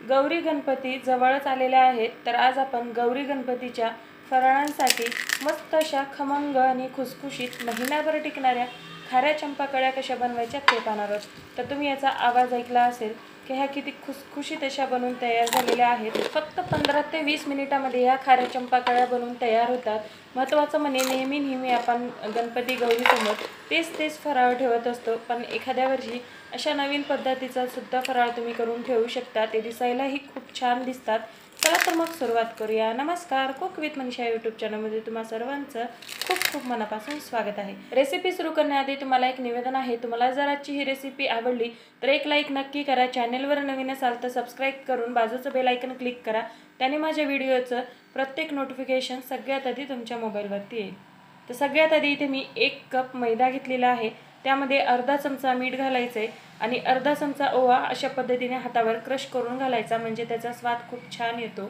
गौरी गणपती जवळच आलेले आहेत, तर आज आपण गौरी गणपतीच्या फराळांसाठी मस्त अशा खमंग आणि खुसखुशीत महिनाभर टिकणाऱ्या खाऱ्या चंपाकळ्या कशा बनवायच्या ते पाहणार आहोत। तर तुम्ही याचा आवाज ऐकला असेल की ह्या किती खुसखुशीत अशा बनून तयार झालेल्या आहेत। फक्त 15 ते 20 मिनिटांमध्ये ह्या खाऱ्या चंपाकळ्या बनून तयार होतात। महत्त्वाचं म्हणजे नेहमी आपण गणपती गौरीसमोर तेच फराळ ठेवत असतो, पण एखाद्या वर्षी अशा नवीन पद्धतीचा सुद्धा फराळ तुम्ही करून ठेवू शकता। ते दिसायलाही खूप छान दिसतात। चला तर मग सुरुवात करूया। नमस्कार, कुक विथ मनीषा यूट्यूब चॅनलमध्ये तुम्हा सर्वांचं खूप मनापासून स्वागत आहे। रेसिपी सुरू करण्याआधी तुम्हाला एक निवेदन आहे, तुम्हाला जर आजची ही रेसिपी आवडली तर एक लाईक नक्की करा। चॅनलवर नवीन असाल तर सबस्क्राईब करून बाजूचं बेल आयकन क्लिक करा, त्याने माझ्या व्हिडिओचं प्रत्येक नोटिफिकेशन सगळ्यात आधी तुमच्या मोबाईलवरती येईल। तर सगळ्यात आधी इथे मी 1 कप मैदा घेतलेला आहे, त्यामध्ये अर्धा चमचा मीठ घालायचे आणि अर्धा चमचा ओवा अशा पद्धतीने हातावर क्रश करून घालायचा, म्हणजे त्याचा स्वाद खूप छान येतो।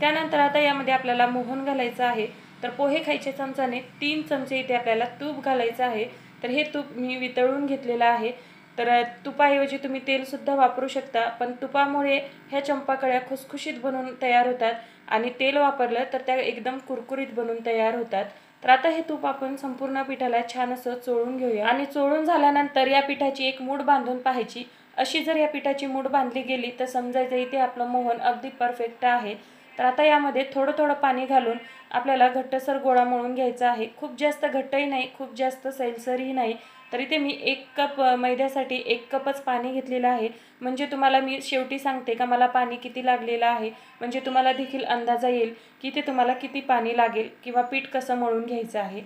त्यानंतर आता यामध्ये आपल्याला मोहन घालायचं आहे। तर पोहे खायच्या चमचाने 3 चमचे इथे आपल्याला तूप घालायचं आहे। तर हे तूप मी वितळून घेतलेलं आहे। तर तुपाऐवजी तुम्ही तेल सुद्धा वापरू शकता, पण तुपामुळे ह्या चंपाकळ्या खुसखुशीत बनून तयार होतात आणि तेल वापरलं तर त्या एकदम कुरकुरीत बनून तयार होतात। तर आता हे तूप आपण संपूर्ण पिठाला छान असं चोळून घेऊया आणि चोळून झाल्यानंतर या पिठाची एक मूठ बांधून पाहायची। अशी जर या पिठाची मूठ बांधली गेली तर समजायचं इथे आपलं मोहन अगदी परफेक्ट आहे। तर आता यामध्ये थोडं पाणी घालून आपल्याला घट्टसर गोळा मळून घ्यायचा आहे। खूप जास्त घट्टही नाही, खूप जास्त सैलसरही नाही। तर इथे मी 1 कप मैद्यासाठी 1 कपच पाणी घेतलेलं आहे। म्हणजे तुम्हाला मी शेवटी सांगते का मला पाणी किती लागलेलं आहे, म्हणजे तुम्हाला देखील अंदाजा येईल की इथे तुम्हाला किती पाणी लागेल किंवा पीठ कसं मळून घ्यायचं आहे।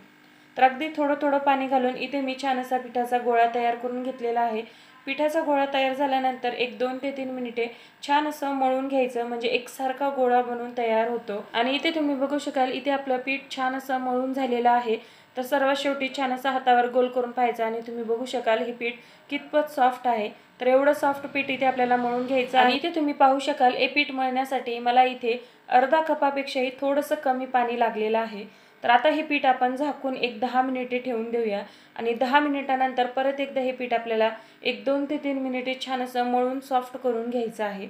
तर अगदी थोडं पाणी घालून इथे मी छान असा पिठाचा गोळा तयार करून घेतलेला आहे। पिठाचा गोळा तयार झाल्यानंतर 2 ते 3 मिनिटे छान असं मळून घ्यायचं, म्हणजे एकसारखा गोळा बनून तयार होतो। आणि इथे तुम्ही बघू शकाल इथे आपलं पीठ छान असं मळून झालेलं आहे। तर सर्वात शेवटी छान असं हातावर गोल करून पाहायचं आणि तुम्ही बघू शकाल हे पीठ कितपत सॉफ्ट आहे। तर एवढं सॉफ्ट पीठ इथे आपल्याला मळून घ्यायचं आणि इथे तुम्ही पाहू शकाल हे पीठ मळण्यासाठी मला इथे अर्धा कपापेक्षाही थोडंसं कमी पाणी लागलेलं आहे। तर आता हे पीठ आपण झाकून 10 मिनिटे ठेवून देऊया आणि 10 मिनिटानंतर परत एकदा हे पीठ आपल्याला 2 ते 3 मिनिटे छान असं मळून सॉफ्ट करून घ्यायचं आहे।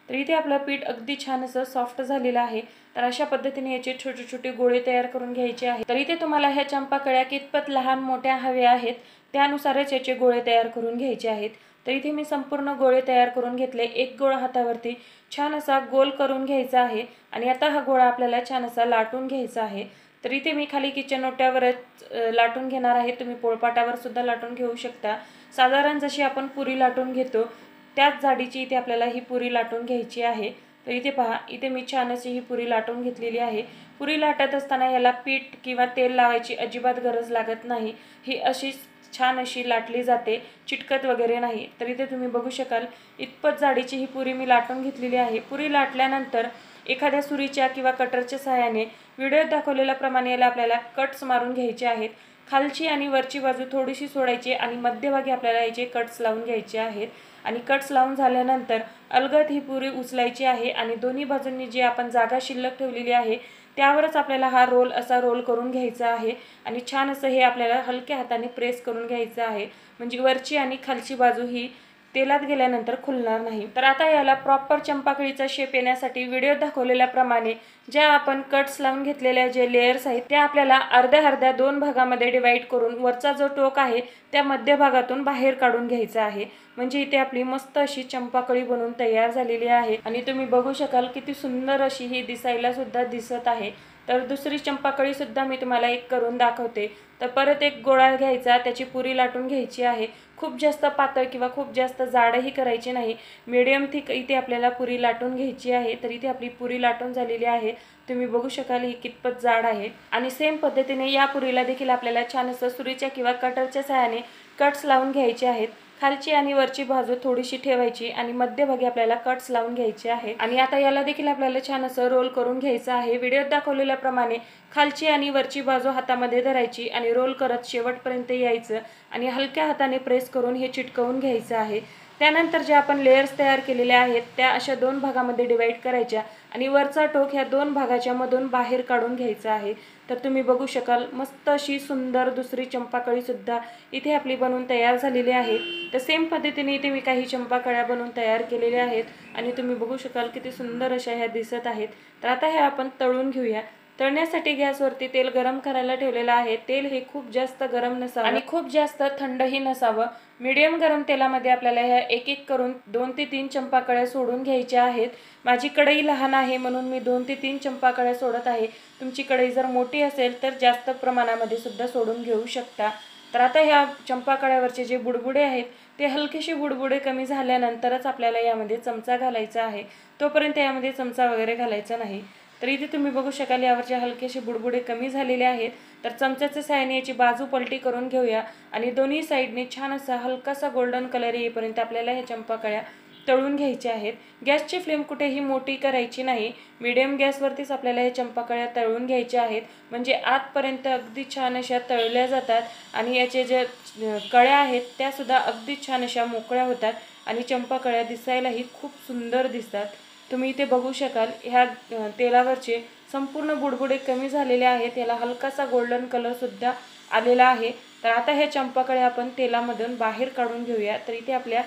तर इथे आपलं पीठ अगदी छान असं सॉफ्ट झालेलं आहे। तर अशा पद्धतीने याचे छोटे गोळे तयार करून घ्यायचे आहेत। तर इथे तुम्हाला ह्या चंपाकळ्या कितपत लहान मोठ्या हव्या आहेत त्यानुसारच याचे गोळे तयार करून घ्यायचे आहेत। तर इथे मी संपूर्ण गोळे तयार करून घेतले। एक गोळा हातावरती छान असा गोल करून घ्यायचा आहे आणि आता हा गोळा आपल्याला छान असा लाटून घ्यायचा आहे। तर इथे मी खाली किचन ओट्यावरच लाटून घेणार आहे, तुम्ही पोळपाटावर सुद्धा लाटून घेऊ शकता। साधारण जशी आपण पुरी लाटून घेतो त्याच जाडीची इथे आपल्याला ही पुरी लाटून घ्यायची आहे। तर इथे पहा, इथे मी छान अशी ही पुरी लाटून घेतलेली आहे। पुरी लाटत असताना याला पीठ किंवा तेल लावायची अजिबात गरज लागत नाही, ही अशीच छान अशी लाटली जाते, चिटकत वगैरे नाही। तर इथे तुम्ही बघू शकाल इतपत जाडीची ही पुरी मी लाटून घेतलेली आहे। पुरी लाटल्यानंतर एखाद्या सुरीच्या किंवा कटरच्या सहाय्याने व्हिडिओत दाखवलेल्याप्रमाणे याला आपल्याला कट्स मारून घ्यायचे आहेत। खालची आणि वरची बाजू थोडीशी सोडायची आणि मध्यभागी आपल्याला याचे कट्स लावून घ्यायचे आहेत। आणि कट्स लावून झाल्यानंतर अलगद ही पुरी उचलायची आहे आणि दोन्ही बाजूंनी जी आपण जागा शिल्लक ठेवलेली आहे त्यावरच आपल्याला हा असा रोल करून घ्यायचा आहे आणि छान असं हे आपल्याला हलक्या हाताने प्रेस करून घ्यायचं आहे, म्हणजे वरची आणि खालची बाजू ही तेलात गेल्यानंतर खुलणार नाही। तर आता याला प्रॉपर चंपाकळीचा शेप येण्यासाठी व्हिडिओत दाखवलेल्याप्रमाणे ज्या आपण कट्स लावून घेतलेल्या जे लेयर्स आहेत त्या आपल्याला अर्ध्या 2 भागामध्ये डिवाइड करून वरचा जो टोक आहे त्या मध्यभागातून बाहेर काढून घ्यायचा आहे, म्हणजे इथे आपली मस्त अशी चंपाकळी बनून तयार झालेली आहे। आणि तुम्ही बघू शकाल किती सुंदर अशी ही दिसायला सुद्धा दिसत आहे। तर दुसरी चंपाकळी सुद्धा मी तुम्हाला एक करून दाखवते। तर परत एक गोळा घ्यायचा, त्याची पुरी लाटून घ्यायची आहे। खूप जास्त पातळ किंवा खूप जास्त जाडही करायची नाही, मीडियम थिक इथे आपल्याला पुरी लाटून घ्यायची आहे। तर इथे आपली पुरी लाटून झालेली आहे, तुम्ही बघू शकाल ही कितपत जाड आहे। आणि सेम पद्धतीने या पुरीला देखील आपल्याला छान असं सुरीच्या किंवा कटरच्या सहाय्याने कट्स लावून घ्यायचे आहेत। खालची आणि वरची बाजू थोडीशी ठेवायची आणि मध्यभागी आपल्याला कट्स लावून घ्यायचे आहेत। आणि आता याला देखील आपल्याला छान असं रोल करून घ्यायचं आहे। व्हिडिओत दाखवलेल्याप्रमाणे खालची आणि वरची बाजू हातामध्ये धरायची आणि रोल करत शेवटपर्यंत यायचं आणि हलक्या हाताने प्रेस करून हे चिटकवून घ्यायचं आहे। त्यानंतर जे आपण लेयर्स तयार केलेले आहेत त्या अशा 2 भागामध्ये डिवाइड करायच्या आणि वरचा टोक ह्या 2 भागाच्या मधून बाहेर काढून घ्यायचा आहे। तर तुम्ही बघू शकाल मस्त अशी सुंदर दुसरी चंपाकळी सुद्धा इथे आपली बनवून तयार झालेली आहे। तर सेम पद्धतीने इथे मी काही चंपाकळ्या बनवून तयार केलेल्या आहेत आणि तुम्ही बघू शकाल किती सुंदर अशा ह्या दिसत आहेत। तर आता हे आपण तळून घेऊया। तळण्यासाठी गॅसवरती तेल गरम करायला ठेवलेलं आहे। तेल हे खूप जास्त गरम नसावं आणि खूप जास्त थंडही नसावं। मीडियम गरम तेलामध्ये आपल्याला ह्या एक एक करून 2 ते 3 चंपाकळ्या सोडून घ्यायच्या आहेत। माझी कढई लहान आहे म्हणून मी 2 ते 3 चंपाकळ्या सोडत आहे। तुमची कढई जर मोठी असेल तर जास्त प्रमाणामध्ये सुद्धा सोडून घेऊ शकता। तर आता ह्या चंपाकळ्यावरचे जे बुडबुडे आहेत ते हलकेसे बुडबुडे कमी झाल्यानंतरच आपल्याला यामध्ये चमचा घालायचा आहे। तोपर्यंत यामध्ये चमचा वगैरे घालायचा नाही। तर इथे तुम्ही बघू शकाल यावरचे हलकेसे बुडबुडे कमी झालेले आहेत। तर चमच्याच्या सहाय्याने याची बाजू पलटी करून घेऊया आणि दोन्ही साइडने छान असा हलकासा गोल्डन कलर येईपर्यंत आपल्याला ह्या चंपाकळ्या तळून घ्यायच्या आहेत। गॅसची फ्लेम कुठेही मोठी करायची नाही, मीडियम गॅसवरतीच आपल्याला हे चंपाकळ्या तळून घ्यायच्या आहेत। म्हणजे आतपर्यंत अगदी छान अशा तळल्या जातात आणि याचे जे कळ्या आहेत त्या सुद्धा अगदी छान अशा मोकळ्या होतात आणि चंपाकळ्या दिसायलाही खूप सुंदर दिसतात। तुम्ही इथे बघू शकाल ह्या तेलावरचे संपूर्ण बुडबुडे कमी झालेले आहेत। याला हलकासा गोल्डन कलर सुद्धा आलेला आहे। तर आता ह्या चंपाकळ्या आपण तेलामधून बाहेर काढून घेऊया। तर इथे आपल्या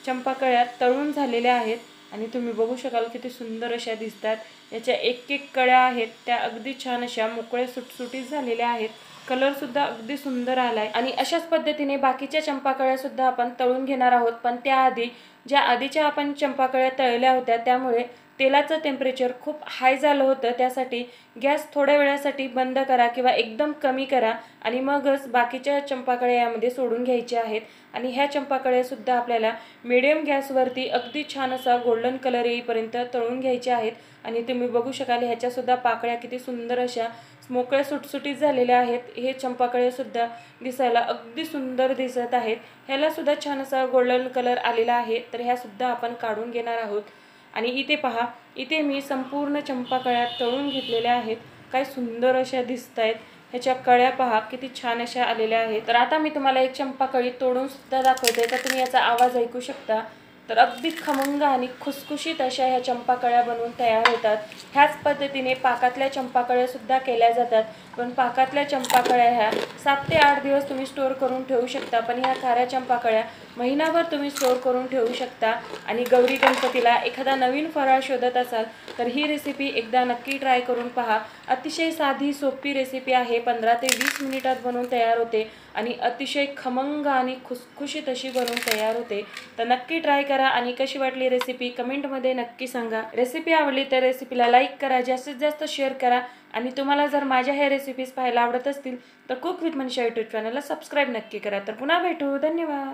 चंपाकळ्या तळून झालेल्या आहेत आणि तुम्ही बघू शकाल किती सुंदर अशा दिसतात। याच्या एक एक कळ्या आहेत त्या अगदी छान अशा मोकळ्या सुटसुटीत झालेल्या आहेत। कलर सुद्धा अगदी सुंदर आलाय आणि अशाच पद्धतीने बाकीच्या चंपाकळ्या सुद्धा आपण तळून घेणार आहोत। पण त्याआधी ज्या आधीच्या आपण चंपाकळ्या तळल्या होत्या त्यामुळे तेलाचं टेम्परेचर खूप हाय झालं होतं। त्यासाठी गॅस थोड्या वेळासाठी बंद करा किंवा एकदम कमी करा आणि मगच बाकीच्या चंपाकळ्या यामध्ये सोडून घ्यायच्या आहेत। आणि ह्या चंपाकळ्या सुद्धा आपल्याला मीडियम गॅसवरती अगदी छान असा गोल्डन कलर येईपर्यंत तळून घ्यायच्या आहेत। आणि तुम्ही बघू शकाल ह्याच्या सुद्धा पाकळ्या किती सुंदर अशा मोकळ्या सुटसुटीत झालेल्या आहेत। हे चंपाकळे सुद्धा दिसायला अगदी सुंदर दिसत आहेत। ह्याला सुद्धा छान असा गोल्डन कलर आलेला आहे। तर ह्या सुद्धा आपण काढून घेणार आहोत। आणि इथे पहा, इथे मी संपूर्ण चंपाकळ्या तळून घेतलेल्या आहेत। काय सुंदर अशा दिसतायत। ह्याच्या कळ्या पहा किती छान अशा आलेल्या आहेत। तर आता मी तुम्हाला एक चंपाकळी तोडून सुद्धा दाखवते तर तुम्ही याचा आवाज ऐकू शकता। तर अगदी खमंग आणि खुसखुशीत अशा ह्या चंपाकळ्या बनवून तयार होतात। ह्याच पद्धतीने पाकातल्या चंपाकळ्या सुद्धा केल्या जातात। पण पाकातल्या चंपाकळ्या ह्या 7 ते 8 दिवस तुम्ही स्टोर करून ठेवू शकता, पण ह्या खाऱ्या चंपाकळ्या महिनाभर तुम्ही स्टोर करून ठेवू शकता। आणि गौरी गणपतीला एखादा नवीन फराळ शोधत असाल तर ही रेसिपी एकदा नक्की ट्राय करून पहा। अतिशय साधी सोपी रेसिपी आहे, 15 ते 20 मिनिटात बनवून तयार होते आणि अतिशय खमंग आणि खुसखुशीत अशी बनवून तयार होते। तर नक्की ट्राय करा आणि कशी वाटली रेसिपी कमेंटमध्ये नक्की सांगा। रेसिपी आवडली तर रेसिपीला लाईक करा, जास्तीत जास्त शेअर करा आणि तुम्हाला जर माझ्या ह्या रेसिपीज पाहायला आवडत असतील तर कुक विथ मनीषा यूट्यूब चॅनलला सबस्क्राईब नक्की करा। तर पुन्हा भेटू, धन्यवाद।